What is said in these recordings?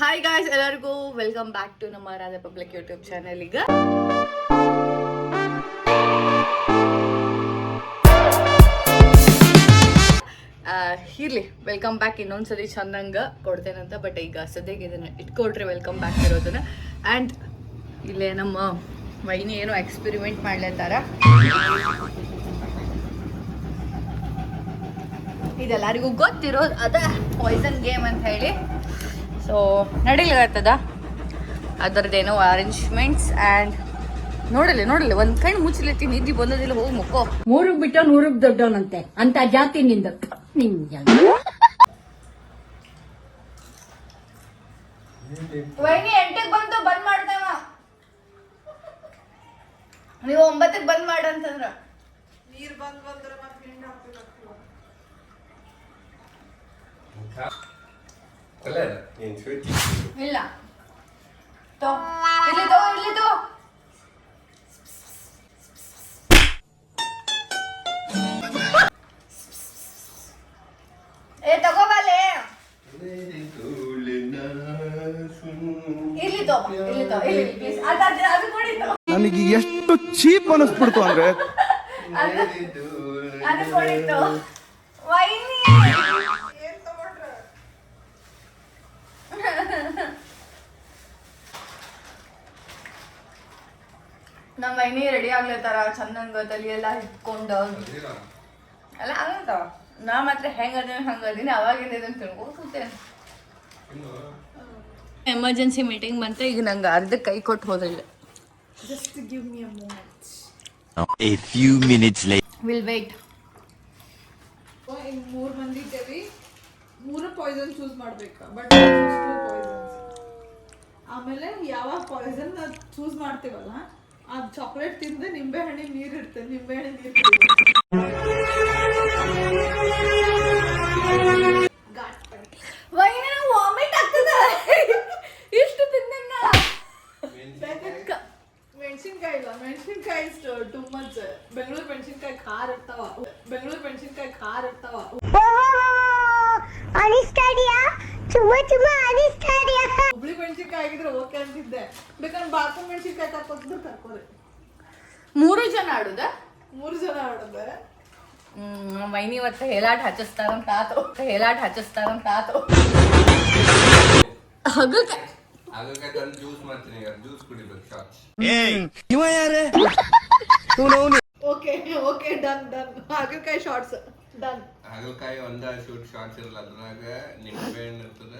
Hi guys, ಎಲ್ಲರಿಗೂ welcome back to ನಮ್ಮ Radha public YouTube channel. ಈಗ ಇರ್ಲಿ, ವೆಲ್ಕಮ್ ಬ್ಯಾಕ್ ಇನ್ನೊಂದ್ಸರಿ ಚೆನ್ನಾಗ ಕೊಡ್ತೇನಂತ. ಬಟ್ ಈಗ ಸದ್ಯಕ್ಕೆ ಇದನ್ನ ಇಟ್ಕೊಟ್ರೆ ವೆಲ್ಕಮ್ ಬ್ಯಾಕ್ ಇರೋದನ್ನ. ಆ್ಯಂಡ್ ಇಲ್ಲೇ ನಮ್ಮ ವೈನಿ ಏನೋ ಎಕ್ಸ್ಪೆರಿಮೆಂಟ್ ಮಾಡ್ಲತ್ತಾರ. ಇದೆಲ್ಲರಿಗೂ ಗೊತ್ತಿರೋದು ಅದ ಪಾಯ್ಸನ್ ಗೇಮ್ ಅಂತ ಹೇಳಿ. ಸೊ ನಡೀಲಿರ್ತದ ಅದರದ್ದೇನೋ ಅರೇಂಜ್ಮೆಂಟ್ಸ್. ಆ್ಯಂಡ್ ನೋಡಲ್ಲ ಒಂದ್ ಕಣ್ಣು ಮುಚ್ಚಲತ್ತಿ, ನಿದ್ದೆ ಬಂದದಿಲ್ಲ, ಹೋಗಿ ಮುಕ್ಕೋ. 3 ಬಿಟ್ಟ 100 ದೊಡ್ಡವನಂತೆ ಅಂತ ಜಾತಿ ನಿಂದ ನಿಂಗೆ. ವೈನಿ 8ಕ್ಕೆ ಬಂತು, ಬಂದ್ ಮಾಡ್ತಾವ. ನೀವು 9ಕ್ಕೆ ಬಂದ್ ಮಾಡಂತಂದ್ರ ನೀರ್ ಬಂದ್ರ ಇಲ್ಲ ತೋ ಇಲ್ಲಿ ತೋ ಏ ತಗೋಬಾಲೆ. ಇಲ್ಲಿ ಪ್ಲೀಸ್. ಅದು ಕೊಡಿತು, ನನಗೆ ಎಷ್ಟು ಚೀಪ್ ಅನಿಸ್ಬಿಡ್ತು ಅಂದ್ರೆ ಅದು ಕೊಡಿತು. ವೈನಿ ನಮ್ಮ ವೈನಿ ರೆಡಿ ಆಗ್ಲತ್ತಾರ. ಚಂದಂಗ ತಲಿ ಎಲ್ಲ ಇಟ್ಕೊಂಡು ಎಲ್ಲ ಆಗತ್ತಾವ. ನಾ ಮಾತ್ರ ಹೆಂಗದೀನಿ ಅವಾಗಿಂದ ಇದನ್ನ ತಿಳ್ಕೊಂಡು ಕೂತೇನೆ. ಎಮರ್ಜೆನ್ಸಿ ಮೀಟಿಂಗ್ ಬಂತ. ಈಗ ನಂಗೆ ಅರ್ಧ ಕೈ ಕೊಟ್ಟು ಹೋದಿಲ್ಲ. Just give me a moment. A few minutes later. We'll wait. ಈಗ 3 ಮಂದಿ ಇದ್ದೇವಿ. 3 ಪಾಯ್ಸನ್ ಚೂಸ್ ಮಾಡ್ಬೇಕಾ? But 2 Poisson's. ಆಮೇಲೆ ಯಾವ ಪಾಯ್ಸನ್ ಚೂಸ್ ಮಾಡ್ತೀವಲ್ಲ, ಆ ಚಾಕ್ಲೇಟ್ ತಿಂದ್ರೆ ನಿಂಬೆ ಹಣ್ಣಿನ ನೀರು ಇರ್ತದೆ. ನಿಂಬೆ ಹಣ್ಣಿನ ನೀರು ವೈನಿ ವಾಮಿಟ್ ಆಗ್ತದ ಇಷ್ಟು ತಿಂದ. ಮೆಣಸಿನ್ಕಾಯಿ ಇಲ್ಲ, ಮೆಣಸಿನ್ಕಾಯಿ ಟೂ ಮಚ್. ಬೆಂಗಳೂರು ಮೆಣಸಿನ್ಕಾಯಿ ಖಾರ ಇರ್ತಾವ. ಹುಬ್ಳಿ ಮೆಣಸಿನ್ಕಾಯಿ ಆಗಿದ್ರೆ ಓಕೆ ಅಂತಿದ್ದೆ. ಬೇಕಾದ್ರೆ ಬಾರ್ಕೊ ಮೆಣಸಿನ್ಕಾಯಿ ತಕ್ಕೋದ್ರೆ ತಕ್ಕೋರಿ. 3 ಜನ ಆಡುದ? 3 ಜನ ಆಡೋದ. ವೈನಿ ಇವತ್ತು ಹೇಲಾಟ ಹಚ್ಚಿಸ್ತಾರಂತ ಆತು. Okay done. ಹಾಗಲಕಾಯಿ ಶಾರ್ಟ್ಸ್ ಡನ್. ಹಾಗಲಕಾಯಿ ಒಂದ ಶಾರ್ಟ್ಸ್ ಇರಲ್ಲ, ಅದ್ರಾಗ ನಿಂಬೆ ಹಣ್ಣು ಇರ್ತದ,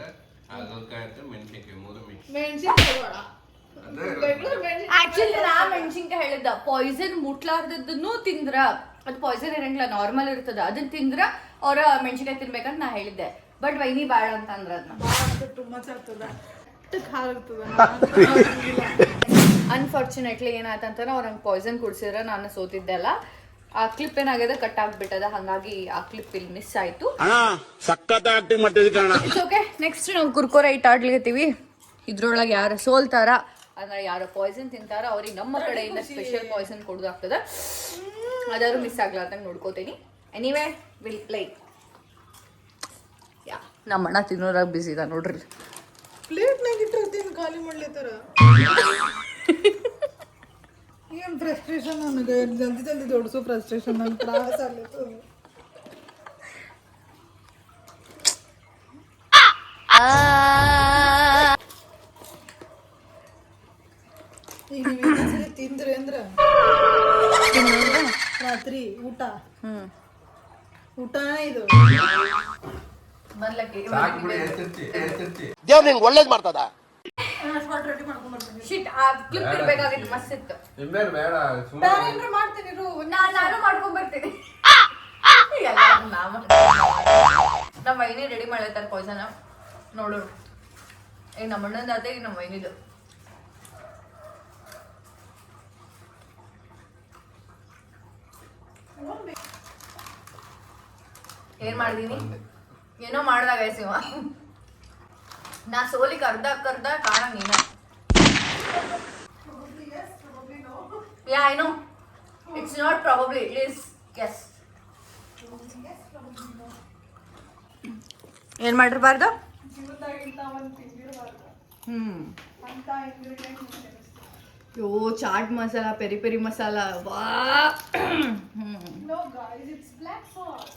ಹಾಗಲಕಾಯಿ ಅಂತ ಮೆಣಸಿನ್ಕಾಯಿ 3 ಮಿಕ್ಸ್. ಮೆಣಸಿನ್ಕಾಯಿ ಬೇಡ. ಆಕ್ಚುಲಿ ನಾ ಮೆಣಸಿನ್ಕಾಯಿ ಹೇಳಿದ್ದ ಪಾಯ್ಸನ್ ಮುಟ್ಲಾರ್ದನ್ನು ತಿಂದ್ರ ಅದು ಪಾಯ್ಸನ್ ಇರಂಗಿಲ್ಲ, ನಾರ್ಮಲ್ ಇರ್ತದ. ಅದನ್ನ ತಿಂದ್ರ ಅವ್ರ ಮೆಣಸಿನ್ಕಾಯಿ ತಿನ್ಬೇಕಂತ ನಾ ಹೇಳಿದ್ದೆ. ಬಟ್ ವೈನಿ ಬ್ಯಾಡ ಅಂತ ಅಂದ್ರ ಅದನ್ನ ಟೂ ಮಚ್ ಆಗ್ತದ, ಖಾರ ಇರ್ತದ. ಅನ್ಫಾರ್ಚುನೇಟ್ಲಿ ಏನಾಯ್ತಂತ ಅವ್ರಂಗೆ ಪಾಯ್ಸನ್ ಕುಡ್ಸಿದ್ರ ನಾನು ಸೋತಿದ್ದೆ ಅಲ್ಲ. ಆ ಕ್ಲಿಪ್ ಏನಾಗಿದೆ, ಕಟ್ ಆಗ್ಬಿಟ್ಟದ. ಹಂಗಾಗಿ ಆ ಕ್ಲಿಪ್ ಇಲ್ಲಿ ಮಿಸ್ ಆಯ್ತು. It's okay. ನೆಕ್ಸ್ಟ್ ನಾವು ಕುರ್ಕುರೆ ಇಟ್ಟು ಆಡ್ಲಿಕತ್ತೀವಿ. ಇದ್ರೊಳಗೆ ಯಾರು ಸೋಲ್ತಾರ ಅಂದ್ರೆ ಯಾರು ಪಾಯ್ಸನ್ ತಿಂತಾರ ಅವ್ರಿಗೆ ನಮ್ಮ ಕಡೆಯಿಂದ ಸ್ಪೆಷಲ್ ಪಾಯ್ಸನ್ ಕೊಡೋದಾಗ್ತದ. ಅದಾದ್ರು ಮಿಸ್ ಆಗ್ಲಾರ್ದಂಗೆ ನೋಡ್ಕೋತೀನಿ. Anyway will play. ಯಾ ನಮ್ಮ ಅಣ್ಣ ತಿನ್ನೋರಾಗ ಬಿಸಿ ಇದ ನೋಡ್ರಿ. ಪ್ಲೇಟ್ನಾಗ ಇಟ್ಟಿರ್ತೀನಿ, ಖಾಲಿ ಮಾಡ್ಲೇತಾರ. ಏನ್ ಫ್ರಸ್ಟ್ರೇಷನ್ ನನಗೆ. ಜಲ್ದಿ ದೊಡ್ಸು ಫ್ರಸ್ಟ್ರೇಷನ್. ನನ್ ತ್ರಾಸ ಆಗ್ಲತ್ತದ. ಈಗ ನೀವು ತಿಂದ್ರಿ ಅಂದ್ರ ರಾತ್ರಿ ಊಟನೇ ಇದು. ದೇವ್ರ ನಿಂಗೆ ಒಳ್ಳೇದ್ ಮಾಡ್ತದ. ರೆಡಿ ಮಾಡ್ಕೊಂಡ್ ಬರ್ತೀನಿ. ಶಿಟ್, ಆ ಕ್ಲಿಪ್ ಇರ್ಬೇಕಾಗಿತ್ತು, ಮಸ್ತ್ ಇತ್ತು. ಮಾಡ್ತೀನಿ ಇರು. ನಾನು ಮಾಡ್ಕೊಂಡ್ ಬರ್ತೀನಿ. ನಮ್ಮ ವೈನಿ ರೆಡಿ ಮಾಡತ್ತಾರ ಪಾಯ್ಸನ್. ನೋಡೋಣ. ಈಗ ನಮ್ಮ ಅಣ್ಣಂದ ಆತ, ಈಗ ನಮ್ಮ ವೈನಿದು. ಏನ್ ಮಾಡಿದೀನಿ? ಏನೋ ಮಾಡ್ದಾಗ ಸಿವ. ನಾ ಸೋಲಿಗೆ ಅರ್ಧ ಕಾರಣ ನೀನ. Yeah, I know. It's not probably. It is yes. ಏನ್ ಮಾಡಿರ್ಬಾರ್ದು? ಜೀವನದಾಗಿಂತ ಒಂದು ತಿಂದಿರಬಾರ್ದು. ಅಂತ ಇಂಗ್ರೀಡಿಯೆಂಟ್ ಯೋ ಚಾಟ್ ಮಸಾಲ ಪೆರಿ ಪೆರಿ ಮಸಾಲ ವಾ no guys it's black sauce.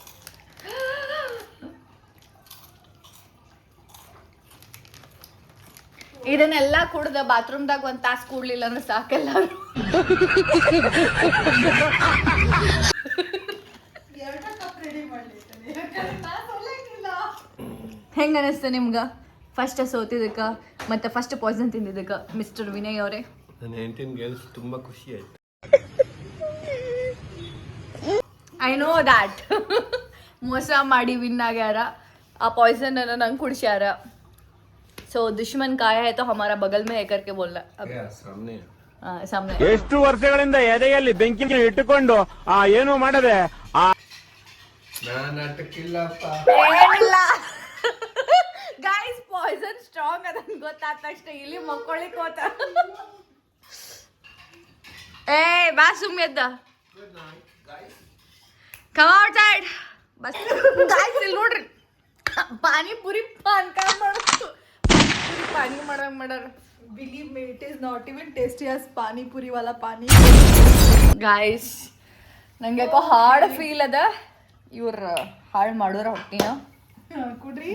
ಇದನ್ನೆಲ್ಲ ಕುಡ್ದ ಬಾತ್ರೂಮ್ದಾಗ ಒಂದ್ ತಾಸ್ ಕೂಡ್ಲಿಲ್ಲ ಅಂದ್ರೆ ಸಾಕೆಲ್ಲಾರು. 2 ಕಪ್ ರೆಡಿ ಮಾಡ್ಲಿಕ್ಕೆ ಯಾಕಂದ್ರೆ ನಾನು ಸೊಲ್ಲಂಗಿಲ್ಲ. ಹೆಂಗ ಅನಿಸ್ತು ನಿಮ್ಗ ಫಸ್ಟ್ ಸೋತಿದ್ದಕ್ಕ ಮತ್ತೆ ಫಸ್ಟ್ ಪಾಯ್ಸನ್ ತಿಂದಿದ್ದಕ್ಕ ಮಿಸ್ಟರ್ ವಿನಯ್ ಅವರೇ? ನನ್ನ ಹೆಂಡತಿನ ತುಂಬಾ ಖುಷಿ ಆಯ್ತು. I know that. ಮೋಸ ಮಾಡಿ ವಿನ್ ಆಗ್ಯಾರ, ಆ ಪಾಯ್ಸನ್ ಅನ್ನ ನಂಗೆ ಕುಡಿಸ್ಯಾರ. ಸೊ ದುಶ್ಮನ್ ಕಾಯ है तो हमारा बगल में है करके बोलना अब सामने. ಎಷ್ಟು ವರ್ಷಗಳಿಂದ ಎದೆಯಲ್ಲಿ ಬೆಂಕಿ ಇಟ್ಟುಕೊಂಡು ಏನು ಮಾಡದೆ ನಾನು ಅಟಕಿಲ್ಲಪ್ಪ. ಗೈಸ್ ಪಾಯ್ಸನ್ ಸ್ಟ್ರಾಂಗ್ ಅದನ್ನ ಗೊತ್ತಾದ ತಕ್ಷಣ ಇಲ್ಲಿ ಮಕ್ಕೊಳ್ಳಿಕ್ ಹೋತ. ಏ ಬಾ ಸುಮ್ಮೆದ್ದ ಕಮ್ ಔಟ್ ಸೈಡ್ ಬಸ್. ಗೈಸ್ ಇಲ್ಲಿ ನೋಡ್ರಿ ಪಾನಿಪುರಿ ಪಾನ್ಕ ಮಾಡೋದು, ಪಾನಿ ಮಾಡಾರ. Believe me, it is not even tasty as pani puri wala pani. Guys ನಂಗೆ ಯಾಕೋ ಹಾರ್ಡ್ ಫೀಲ್ ಅದ. ಇವ್ರ ಹಾಳು ಮಾಡೋರ ಹೊಟ್ಟಿನ ಕುಡ್ರಿ.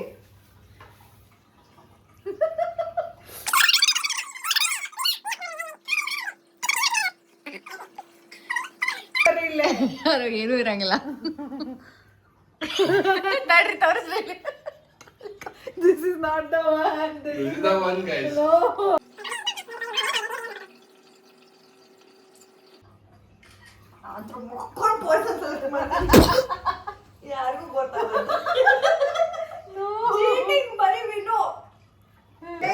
ಏನೂ ಇರಂಗಿಲ್ಲ. ನಡ್ರಿ ತೋರಿಸ್ಲಿ. This is not the one. This is the one, guys. No. ಯಾರಿಗೂ ಗೊತ್ತಾಗಲ್ಲ. ಚೀಟಿಂಗ್ ಬರೀ ವಿನೋ. ಏ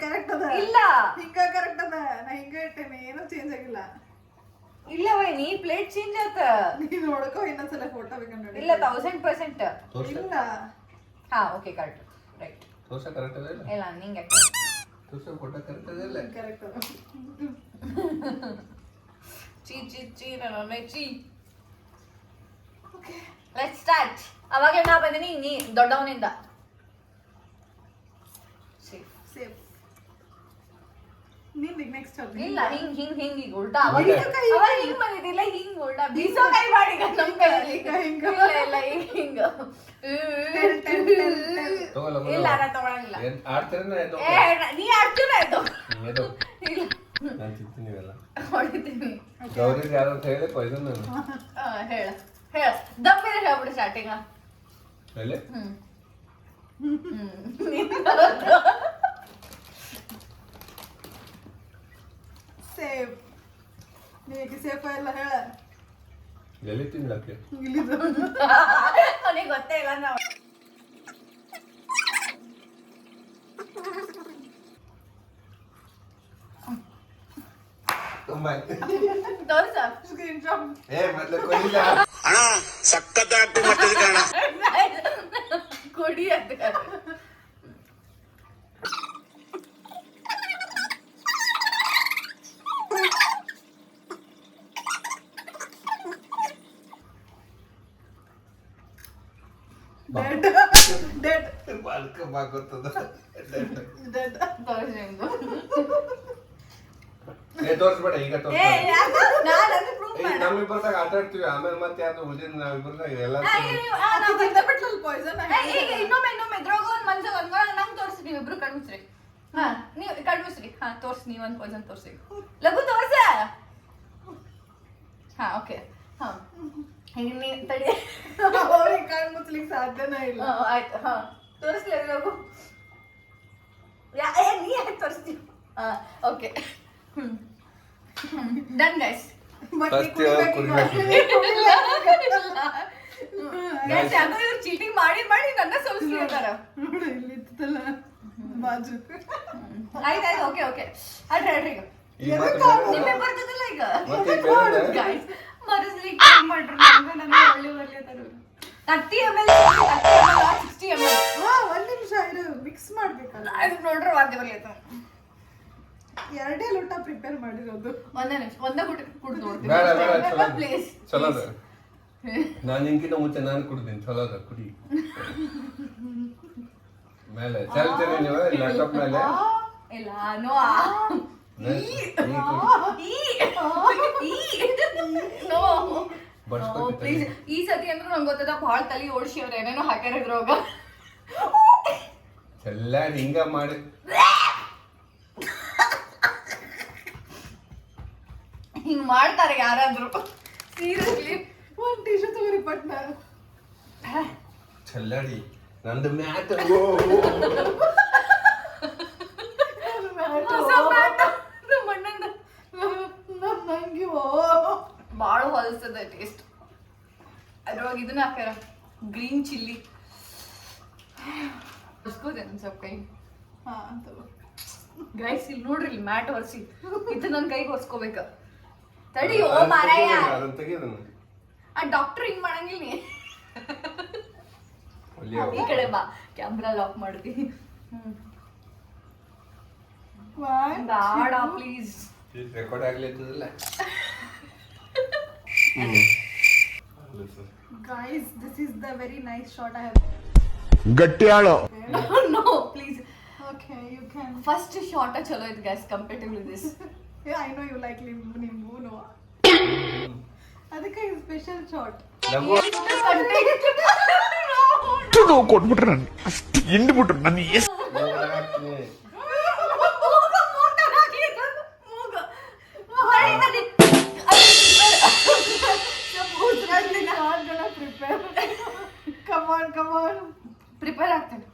ಕರೆಕ್ಟ್ ಅದ ಇಲ್ಲ ಹಿಂಗ ಕರೆಕ್ಟ್ ಅದ. ನಾ ಹಿಂಗ ಇಟ್ಟೇನೆ, ಏನೂ ಚೇಂಜ್ ಆಗಿಲ್ಲ. ಇಲ್ಲ ವೈ ನೀ ಪ್ಲೇಟ್ ಚೇಂಜ್ ಆತ. ನೀನ್ ನೋಡ್ಕೋ ಇನ್ನೊಂದ್ಸಲ ಫೋಟೋ ಬೇಕಂದ್ರೆ. ಇಲ್ಲ 1000%. ಇಲ್ಲ ಹಾ ಓಕೆ ಕರೆಕ್ಟ್ ರೈಟ್. ತೋರ್ಸ ಕರೆಕ್ಟ್ ಅದ ಇಲ್ಲ? ಇಲ್ಲ ನಿಂಗೆ ತೋರ್ಸ ಫೋಟೋ ಕರೆಕ್ಟ್ ಅದ ಇಲ್ಲ? ಕರೆಕ್ಟ್ ಅದ. ಚೀ ಚೀ ಚೀ ನನ್ನ ಚೀ. Okay let's start. ಅವಾಗಲೇ ನಾ ಬಂದಿನಿ, ನೀ ದೊಡ್ಡವನಿಂದ. ಸೇಫ್. ನಿಂದ ನೆಕ್ಸ್ಟ್ ಇಲ್ಲ ಹಿಂಗ್ ಹಿಂಗ್ ಹಿಂಗ್ ಈಗ ಉಲ್ಟಾ. ಅವಾಗ ಹಿಂಗ್ ಬಂದಿದ್ದಿಲ್ಲ, ಹಿಂಗ್ ಉಲ್ಟಾ ಬೀಸೋ ಕೈ ಮಾಡಿ ನಮ್ ಕೈಯಲ್ಲಿ. ಇಲ್ಲ ಈಗ ಹಿಂಗ. ಇಲ್ಲ ನಾ ತಗೊಳಂಗಿಲ್ಲ. ನೀ ಆಡ್ತೀರ ಆಯ್ತು. ಇಲ್ಲ ನಾನು ತಿಂತೀನಿ ಇವೆಲ್ಲ. ಹೊಡಿತೀನಿ. ಗೌರಿ ಯಾರು ಅಂತ ಹೇಳಿ ಪಾಯ್ಸನ್ ನಾನು ಹೇಳ ಹೇಳ ದಮ್ಮಿರ ಹೇಳ್ಬಿಡು ಸ್ಟಾರ್ಟಿಂಗ್. ಹೇಳಿ ಸೇಫ್. ನೀಗೆ ಸೇಫ್ ಎಲ್ಲ ಹೇಳ. ಎಲ್ಲಿ ತಿನ್ಲಕ್ಕೆ ಇಲ್ಲಿದು ಅವನಿಗೆ ಗೊತ್ತೇ ಇಲ್ಲ ನಾವು. ತುಂಬಾ ತೋರ್ಸ ಸ್ಕ್ರೀನ್ ಶಾಟ್. ಏ ಮೊದ್ಲು ಕೊಡಿಲ್ಲ. ಕೊಡಿ ಅಂತ. ಡೆಡ್ ಬಾಲ್ಕ ಬಾಗೋತದ. ಡೆಡ್. ತೋರ್ಸಿ ನಿಮ್ದು. ಏ ತೋರ್ಸ್ಬೇಡ ಈಗ ಏ ತೋರ್ಸ್ಬೇಡ. ಯಾಕ ನಾನು ಅದನ್ನ ಪ್ರೂವ್ ಏ ಮಾಡ. ನಮ್ಮಿಬ್ಬರದಾಗ ಆಟ ಆಡ್ತೀವಿ, ಆಮೇಲೆ ಮತ್ತೆ ಯಾರು ಉಳಿದಿನ ನಾವಿಬ್ಬರದಾಗ ಎಲ್ಲ ಪಾಯ್ಸನ್. ಈಗ ಇನ್ನೊಮ್ಮೆ ಇದ್ರಾಗ ಒಂದ್ ಮನ್ಸಾಗ ಒಂದ್ ನಂಗೆ ತೋರಿಸಿ, ನೀವಿಬ್ರು ಕಣ್ಮಿಸ್ರಿ. ಹಾ ನೀವು ಕಣ್ಮಿಸ್ರಿ. ಹಾ ತೋರ್ಸಿ, ನೀವೊಂದು ಪಾಯ್ಸನ್ ತೋರ್ಸಿ. ಲಘು ತೋರ್ಸ. ಹಾ ಓಕೆ. ಹಾ ಈಗ ನೀ ತಡಿ. ಅವ್ರಿಗೆ ಕಣ್ ಮುಚ್ಲಿಕ್ಕೆ ಸಾಧ್ಯನೇ ಇಲ್ಲ. ಆಯ್ತು. ಹಾ ತೋರಿಸ್ಲಿ ಲಘು. ನೀ ಯಾಕೆ ತೋರಿಸ್ತೀವಿ? ಹಾ ಓಕೆ ಡನ್ ಗೈಸ್. ಇವ್ರು ಚೀಟಿಂಗ್ ಮಾಡಿ ಮಾಡಿ ನನ್ನ ಸೋಲಿಸ್ಲಿರ್ತಾರ. ನೋಡಿ ಇಲ್ಲಿ ಇತ್ತಲ್ಲ ಬಾಜು. ಆಯ್ತಾಯ್ತು ಓಕೆ ಓಕೆ ಅಡ್ರಿ ಅಡ್ರಿ ಈಗ ನಿಮಗೆ ಬರ್ತದಲ್ಲ ಈಗ ಗೈಸ್ ಮರಸ್ಲಿ ಮಾಡ್ರಿ. ನನಗೆ ಒಳ್ಳೆ ಬರ್ಲಿತ್ತಾರ 30 ml 60 ml. ಹಾ ಒಂದ್ ನಿಮಿಷ ಇರು, ಮಿಕ್ಸ್ ಮಾಡ್ಬೇಕಲ್ಲ. ಅದು ನೋಡ್ರಿ ವಾದ್ಯ ಬರ್ಲಿತ್ತ. 2 ಲೋಟ ಪ್ರಿಪೇರ್ ಮಾಡಿರೋದು. ಒಂದೇ ನಿಮಿಷ ಒಂದೇ ಕುಡ್ದು ಬೇಡ ಬೇಡ ಚಲೋ ಪ್ಲೀಸ್ ಚಲೋ ಅದ. ನಾನು ನಿನ್ಕಿಂತ ಮುಂಚೆ ನಾನು ಕುಡ್ದೀನಿ. ಚಲೋ ಅದ ಕುಡಿ. ಮೇಲೆ ಚಲ್ತೇನೆ ನೀವು ಲ್ಯಾಪ್ಟಾಪ್ ಮೇಲೆ ಇಲ್ಲ ಪ್ಲೀಸ್ ಈ ಸತಿ ಅಂದ್ರೂ ನಂಗೆ ಗೊತ್ತದ ಭಾಳ ತಲೆ ಓಡಿಸಿ ಅವ್ರು ಏನೇನೋ ಹಾಕ್ಯಾರ ಇದ್ರೋಗ ಎಲ್ಲ ಹಿಂಗ ಮಾಡಿ ಹಿಂಗ್ ಮಾಡ್ತಾರೆ ಯಾರಾದ್ರೂ ಸೀರಿಯಸ್ಲಿ ಒಂದ್ ಟಿ ಶರ್ಟ್ ತಗೋರಿ ಪಟ್ನ ಚಲ್ಲಾಡಿ ನಂದು ಮ್ಯಾಟ್ ನಂಗೆ ಭಾಳ ಹೊಲಸದ ಟೇಸ್ಟ್ ಅದ್ರೊಳಗೆ ಇದನ್ನ ಹಾಕ್ಯಾರ ಗ್ರೀನ್ ಚಿಲ್ಲಿ ಹೊಸ್ಕೋದೇನು ಸ್ವಲ್ಪ ಕೈ ಹಾ ತಗೋ ಗೈಸ್ ಇಲ್ಲಿ ನೋಡ್ರಿ ಇಲ್ಲಿ ಮ್ಯಾಟ್ ಒರೆಸಿ ಇದು ನನ್ನ ಕೈಗೆ ಹೊರ್ಸ್ಕೋಬೇಕ ತಡಿ ಓ ಮಾರಾಯ ಅದನ್ನ ತೆಗೆದನು ಆ ಡಾಕ್ಟರ್ ಹಿಂಗ್ ಮಾಡಂಗಿಲ್ಲ ನೀ ಅಲ್ಲಿಯೋ ಈ ಕಡೆ ಬಾ ಕ್ಯಾಮ್ರಾ ಲಾಕ್ ಮಾಡ್ತೀನಿ ಬೇಡ ಪ್ಲೀಸ್ ರೆಕಾರ್ಡ್ ಆಗ್ಲಿತ್ತದಲ್ಲ guys, this is the very nice shot I have. ಗಟ್ಟಿಯಾಳು no please Okay, you can. First shot ಚಲೋ ಇತ್ತು guys comparatively this Yeah, I know you like nimbu, no? ಅದಕ್ಕೆ ಸ್ಪೆಷಲ್ ಶಾಟ್. ನಗು ನೋವು ಕೊಟ್ಬಿಟ್ರೆ ನನ್ ಅಷ್ಟು ಹಿಂಡ್ಬಿಟ್ರು ನನ್ನ ಎಷ್ಟು Come on. ಪ್ರಿಪೇರ್ ಆಗ್ತೇನೆ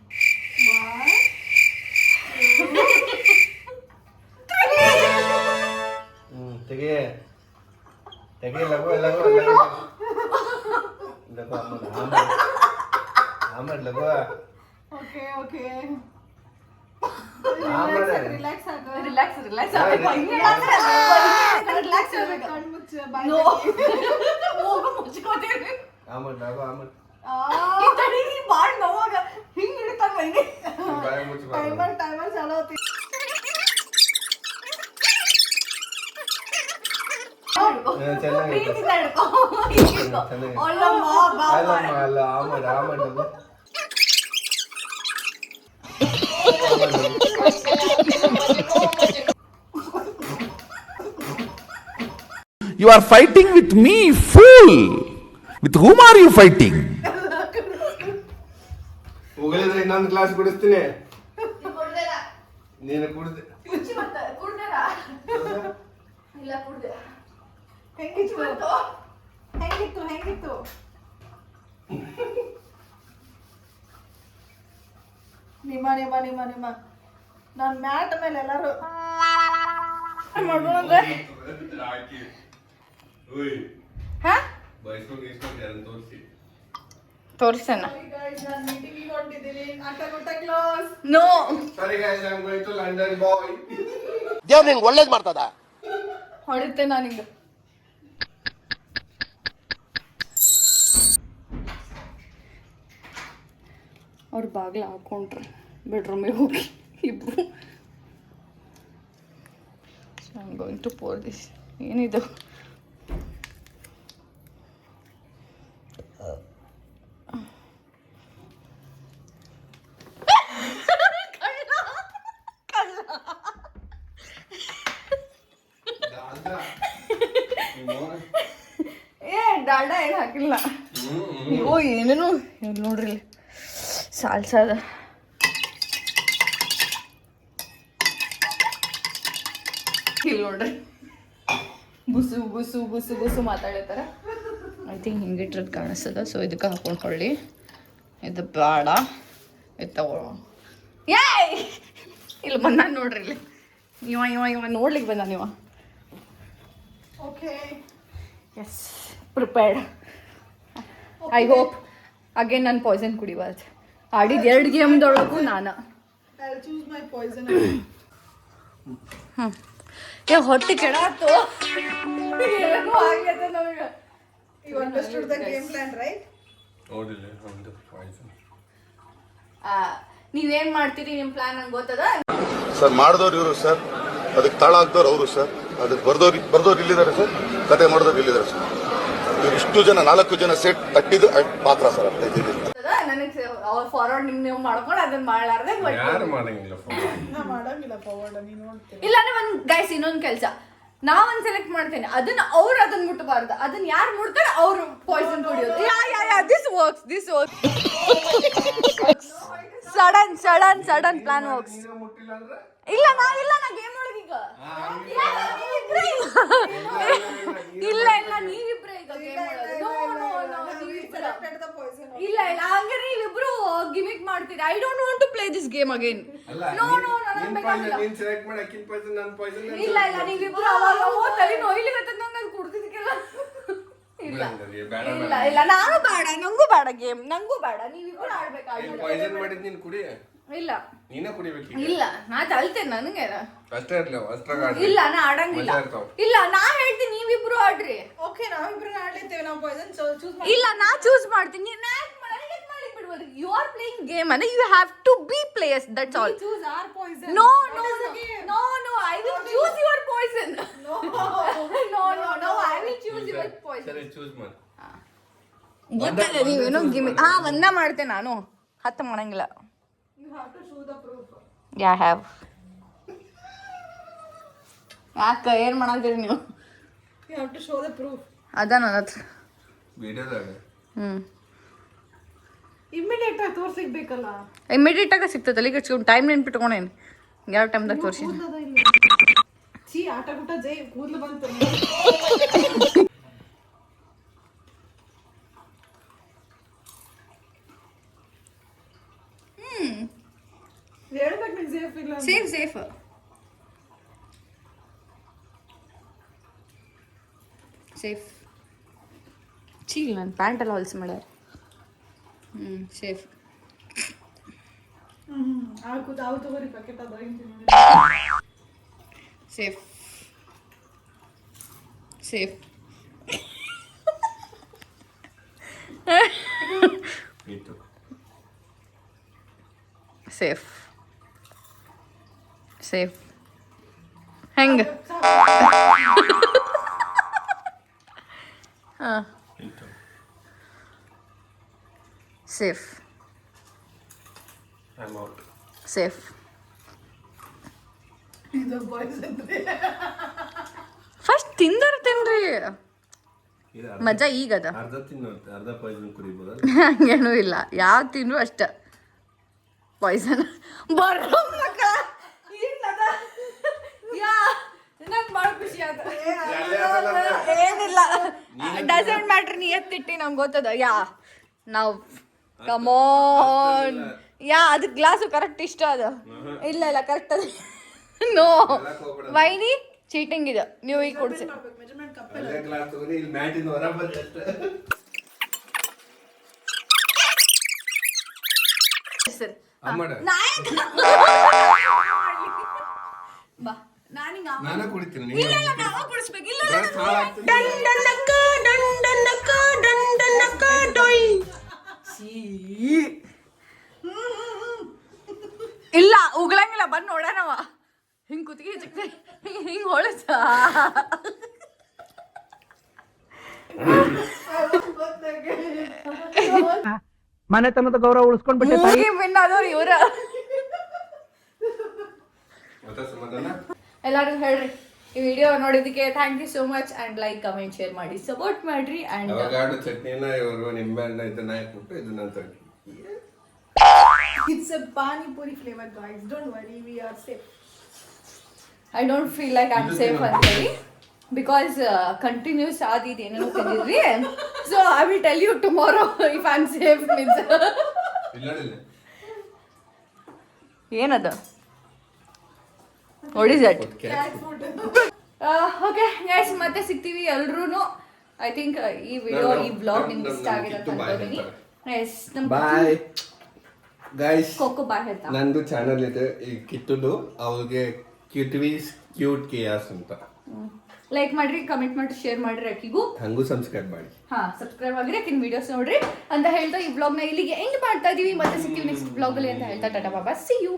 ತೆಗೆ ಲಗು ಆಮಡ್ ಲಗು Okay. Relax ಆಗೋ. ರಿಲ್ಯಾಕ್ಸ್ ರಿಲ್ಯಾಕ್ಸ್ ಕಣ್ಣು ಮುಚ್ಚು ಬಾಯ್. ಮುಚ್ಕೋತೀನಿ ಆಮಡ್ ಲಗು ಆಮಡ್ ಬಾಳ್ ನೋವಾಗ ಹಿಂಗ್ ಹಿಡಿತಾರ ಮೈನೆ ಬಾಯ ಮುಚ್ಚು ಟೈಮರ್ ಚಾಲೋ ಹೋತಿ. ಚೆನ್ನಾಗಿ ಅಲ್ಲ ಆಮಡ್ ಲಗು You are fighting with me, fool. With whom are you fighting? ಹೋಗಲಿದ್ರೆ ಇನ್ನೊಂದು ಕ್ಲಾಸ್ ಕೊಡಿಸ್ತೀನಿ ನೀನು ಕುಡ್ದೆ ಇಲ್ಲ ಕುಡ್ದೆ ಹೆಂಗಿತ್ತು ನಿಮ್ಮ ನಾನ್ ಮ್ಯಾಟ್ ಮೇಲೆ ಎಲ್ಲಾರು ಮಾಡೋಣ ತೋರಿಸೋಣ ನಾನು ಮೀಟಿಂಗಿಗೆ ಹೊಂಟಿದ್ದೀನಿ ಆಟ ಕ್ಲೋಸ್. ನೋ ಸರಿ guys, I'm going to London, boy. ದೇವ್ರು ನಿಂಗೆ ಒಳ್ಳೇದ್ ಮಾಡ್ತದ ಹೊಡಿತೆ ನಾನೀಗ ಅವ್ರು ಬಾಗಿಲು ಹಾಕೊಂಡ್ರೆ ಬೆಡ್ರೂಮಿಗೆ ಹೋಗಿ ಇಬ್ರು so I am going to pour this ಏನಿದು ಡಾಲ್ಡ ಏನು ಹಾಕಿಲ್ಲ ಅಯ್ಯೋ ಏನೇನು ಇಲ್ಲಿ ನೋಡ್ರಿ ಇಲ್ಲಿ ಸಾಲ್ಸಾದ ಇಲ್ಲಿ ನೋಡ್ರಿ ಬುಸು ಬುಸು ಬುಸು ಬುಸು ಮಾತಾಡತ್ತಾರ ಐ ಥಿಂಕ್ ಹಿಂಗಿಟ್ರದ್ದು ಕಾಣಿಸ್ತದ ಸೊ ಇದಕ್ಕೆ ಹಾಕೊಂಡ್ಕೊಳ್ಳಿ ಇದು ಬೇಡ ಇದು ತಗೊಳ್ಳೋ ಏಯ್ ಇಲ್ಲಿ ಬಂದ ನೋಡ್ರಿ ಇಲ್ಲಿ ಇವ ನೋಡ್ಲಿಕ್ಕೆ ಬಂದ ನೀವ okay yes prepared I hope again ನಾನು ಪಾಯ್ಸನ್ ಕುಡಿಬಾರ್ದು ಆಡಿದ 2 ಗೇಮ್ದೊಳಗೂ ನಾನು I will choose my poison. ಏ ಹೊಟ್ಟೆ ಕೆಡಾತು ಏನೋ ಆಗ್ಯದ ನಮಗೆ you understood the game plan right? ನೋಡಿಲ್ಲ ಒಂದು ಪಾಯ್ಸನ್ ನೀವೇನ್ ಮಾಡ್ತೀರಿ ನಿಮ್ಮ ಪ್ಲಾನ್ ನಂಗೆ ಗೊತ್ತದ ಸರ್ ಮಾಡಿದವ್ರು ಇವರು ಸರ್, ಅದಕ್ಕೆ ತಾಳ ಹಾಕ್ದವ್ರು ಅವರು ಸರ್, ಅದಕ್ಕೆ ಬರ್ದವ್ರು ಇಲ್ಲಿದ್ದಾರೆ ಸರ್, ಕತೆ ಮಾಡಿದವ್ರು ಇಲ್ಲಿದ್ದಾರೆ ಸರ್. ಇವ್ರು ಇಷ್ಟು ಜನ 4 ಜನ ಸೆಟ್ ತಟ್ಟಿದ್ದು ಪಾತ್ರ ಸರ್. ಅರ್ಥ ಮಾಡ್ತದ ನನಗೆ ಅವ್ರ ಫಾರ್ವರ್ಡ್ ನೀವು ಮಾಡ್ಕೊಂಡು ಅದನ್ನ ಮಾಡ್ಲಾರ್ದೆ ಯಾರು ಮಾಡಂಗಿಲ್ಲ ನಾ ಮಾಡಂಗಿಲ್ಲ ಫಾರ್ವರ್ಡ್ ನೀನು ನೋಡ್ತೀನಿ. ಇಲ್ಲಾಂದ್ರೆ ಒಂದ್ ಗೈಸ್ ಇನ್ನೊಂದ್ ಕೆಲ್ಸ, ನಾವೊಂದ್ ಸೆಲೆಕ್ಟ್ ಮಾಡ್ತೇನೆ, ಅದನ್ನ ಅವ್ರು ಅದನ್ನ ಮುಟ್ಟಬಾರ್ದು, ಅದನ್ನ ಯಾರು ಮುಟ್ತಾರೆ ಅವ್ರು ಪಾಯ್ಸನ್ ಕುಡಿಯೋದು. This works sudden plan works. ಇಲ್ಲ ನಾ ಗೇಮ್ ಒಳಗೆ ಈಗ ಇಲ್ಲ ನೀವಿಬ್ರೆ ಈಗ ಗೇಮ್ ಒಳಗೆ. ಇಲ್ಲ ಹಂಗಾರೆ ನೀವಿಬ್ರು ಗಿಮಿಕ್ ಮಾಡ್ತೀರಿ. I don't want to play this game again. ಇಲ್ಲ ನೀವಿಬ್ರು ಅವಾಗ ತಲೆ ನೋಯ್ಲಿಕ್ಕೆ ನಂಗೆ ಕುಡ್ದಿದ್ದಕ್ಕೆಲ್ಲ. ಇಲ್ಲ ನಾನು ಬೇಡ, ನಂಗೂ ಬೇಡ ಗೇಮ್, ನಂಗೂ ಬೇಡ. ನೀವಿಬ್ರು ಆಡ್ಬೇಕು. ಇಲ್ಲ ನೀನೇ ಕುಡಿಬೇಕು. ಇಲ್ಲ ನಾ ತಲ್ತೇನೆ, ನನಗೆ ಅಷ್ಟೇ ಇರ್ಲಿ ಇಲ್ಲ ನಾ ಆಡಂಗಿಲ್ಲ. ಇಲ್ಲ ನಾ ಹೇಳ್ತೀನಿ ನೀವಿಬ್ರು ಆಡ್ರಿ. ಓಕೆ ನಾವಿಬ್ರು ಆಡ್ಲಿದ್ದೇವೆ, ನಾವು ಪಾಯ್ಸನ್ ಚೂಸ್ ಮಾಡಿ. ಇಲ್ಲ ನಾ ಚೂಸ್ ಮಾಡ್ತೀನಿ. ಯು ಆರ್ ಪ್ಲೇಯಿಂಗ್ ಗೇಮ್ ಅಂದ್ರೆ you have to be players, that's all. Choose our poison. No, I will choose your poison. No, I will choose your poison. ಸರಿ ಚೂಸ್ ಮಾಡಿ. ಗೊತ್ತಲ್ಲ ನೀವೇನೋ ಗಿಮಿಕ್. ಒಂದ ಮಾಡ್ತೇನೆ ನಾನು, 10 ಮಾಡಂಗಿಲ್ಲ. You have to show the proof. Yeah have. ಯಾಕ ಏನ್ ಮಾಡಂತೀರಿ ನೀವು? You have to show the proof. ಅದ ನನ್ನ ಹತ್ರ ವಿಡಿಯೋದಾಗ ಇಮಿಡಿಯೇಟ್ ಆಗಿ ತೋರ್ಸಿಕ್ಬೇಕಲ್ಲ. ಇಮಿಡಿಯೇಟ್ ಆಗ ಸಿಗ್ತದಲ್ಲ. ಈಗ ಟೈಮ್ ನೆನ್ಪಿಟ್ಕೊಂಡೇನು ಯಾವ ಟೈಮ್ದಾಗ ತೋರಿಸಿ. ಛೀ ಆಟ ಗುಟ ಜೈ ಕೂದಲು ಬಂತು. ಹೇಳ್ಬೇಕು ನೀನು ಸೇಫ್ ಇಲ್ಲ. ಸೇಫ್ ಚೀಲ್ ನನ್ನ ಪ್ಯಾಂಟೆಲ್ಲ ಹೊಲ್ಸಿ ಮಾಡ್ಯಾರ. ಸೇಫ್. ಆವು ತಗೋರಿ ಪ್ಯಾಕೆಟ್ ಅದ ಸೇಫ್ ಇತ್ತು ಸೇಫ್ ಹೆಂಗ ಇತ್ತು safe I am out. Safe. ಇದು ಪಾಯ್ಸನ್. ಫಸ್ಟ್ ತಿಂದಿರ್ತೇನ್ರಿ, ಮಜಾ ಈಗದ. ಅರ್ಧ ತಿನ್ನು, ಅರ್ಧ ಪಾಯ್ಸನ್ ಕುಡಿಬೋದ. ಹಂಗೇನೂ ಇಲ್ಲ, ಯಾವ ತಿಂದ್ರು ಅಷ್ಟ ಪಾಯ್ಸನ್. ನಂಗೆ ಭಾಳ ಖುಷಿ ಆತ. ಏನಿಲ್ಲ, ಡಸಂಟ್ ಮ್ಯಾಟ್ರ್. ನೀ ಎತ್ತಿಟ್ಟಿ ನಂಗೆ ಗೊತ್ತದ. ನಾವು ಕಮೋನ್ ಅದು ಗ್ಲಾಸು ಕರೆಕ್ಟ್ ಇಷ್ಟ ಅದ. ಇಲ್ಲ ಕರೆಕ್ಟ್ ಅದ. ನೋ ವೈನಿ ಚೀಟಿಂಗ್ ಇದೆ. ನೀವು ಈಗ ಕೊಡ್ಸಿ. ಗ್ಲಾಸ್ ತಗೊಂಡು ಇಲ್ಲಿ ಮ್ಯಾಟಿನ ಹೊರ ಬಂದಷ್ಟೇ. ನಾನೇ ಕುಡಿತೀನಿ. ಇಲ್ಲ ಉಗ್ಳಂಗಿಲ್ಲ, ಬಂದು ನೋಡೋಣವ. ಹಿಂಗ್ ಕುತ್ತಿಗೆ ಚಿಕ್ಕ ಹಿಂಗ್ ಹೊಳಸ. ಮನೆತನದ ಗೌರವ ಉಳಿಸ್ಕೊಂಡ್ಬಿಟ್ಟೆ ತಾಯಿ. ಭಿನ್ನಾದವ್ರು ಇವ್ರ. ಎಲ್ಲರಿಗೂ ಹೇಳ್ರಿ ಈ ವಿಡಿಯೋ ನೋಡಿದಕ್ಕೆ thank you so much. And like comment share ಮಾಡಿ ಸಪೋರ್ಟ್ ಮಾಡ್ರಿ. ಅಂಡ್ ಅವಗಾಡು ಚಟ್ನಿನ ಇವರು ನಿಂಬೆಹಣ್ಣ ಇದನ್ನ ಹಾಕ್ಬಿಟ್ಟು ಇದನ್ನ ತರ್ಕಿ. It's a pani puri flavor, guys. Don't worry, we are safe. I don't feel like I'm safe ಅಂತೇಳಿ because continuous ಆದಿದ್ದು ಏನೇನೋ ತಿಂದಿದ್ವಿ. So I will tell you tomorrow if I'm safe means. ಏನದು? What is that? Okay guys, ಮತ್ತೆ ಸಿಗ್ತೀವಿ ಎಲ್ರೂ. I think ಈ video ಈ blog ನಿಮ್ಗೆ ಇಷ್ಟ ಆಗಿದೆ ಅಂತ ಅನ್ಕೋತೀನಿ. Bye guys. ಕೊಕ್ಕೋ ಬಾಯ್ ಹೇಳ್ತಾ. ನಂದು ಚಾನಲ್ ಇದೆ ಈ ಕಿಟ್ಟುದು, ಅವ್ರಿಗೆ ಕ್ಯೂಟ್ವೀಸ್ ಕ್ಯೂಟ್ ಕೇಯಾಸ್ ಅಂತ. ಲೈಕ್ ಮಾಡ್ರಿ, ಕಮೆಂಟ್ ಮಾಡಿ, ಶೇರ್ ಮಾಡ್ರಿ. ಅಕ್ಕಿಗೂ ಹಂಗೂ ಸಬ್ಸ್ಕ್ರೈಬ್ ಮಾಡಿ. ಸಬ್ಸ್ಕ್ರೈಬ್ ಆಗಿರಿ, ಅಕ್ಕಿನ ವಿಡಿಯೋಸ್ ನೋಡ್ರಿ ಅಂತ ಹೇಳ್ತಾ ಈ ಬ್ಲಾಗ್ನ ಇಲ್ಲಿಗೆ ಎಂಡ್ ಮಾಡ್ತಾ ಇದೀವಿ. ಮತ್ತೆ ಸಿಗ್ತೀವಿ ನೆಕ್ಸ್ಟ್ ಬ್ಲಾಗಲ್ಲಿ ಅಂತ ಹೇಳ್ತಾ ಟಾಟಾ ಬಾಬಾ, ಸಿ ಯು.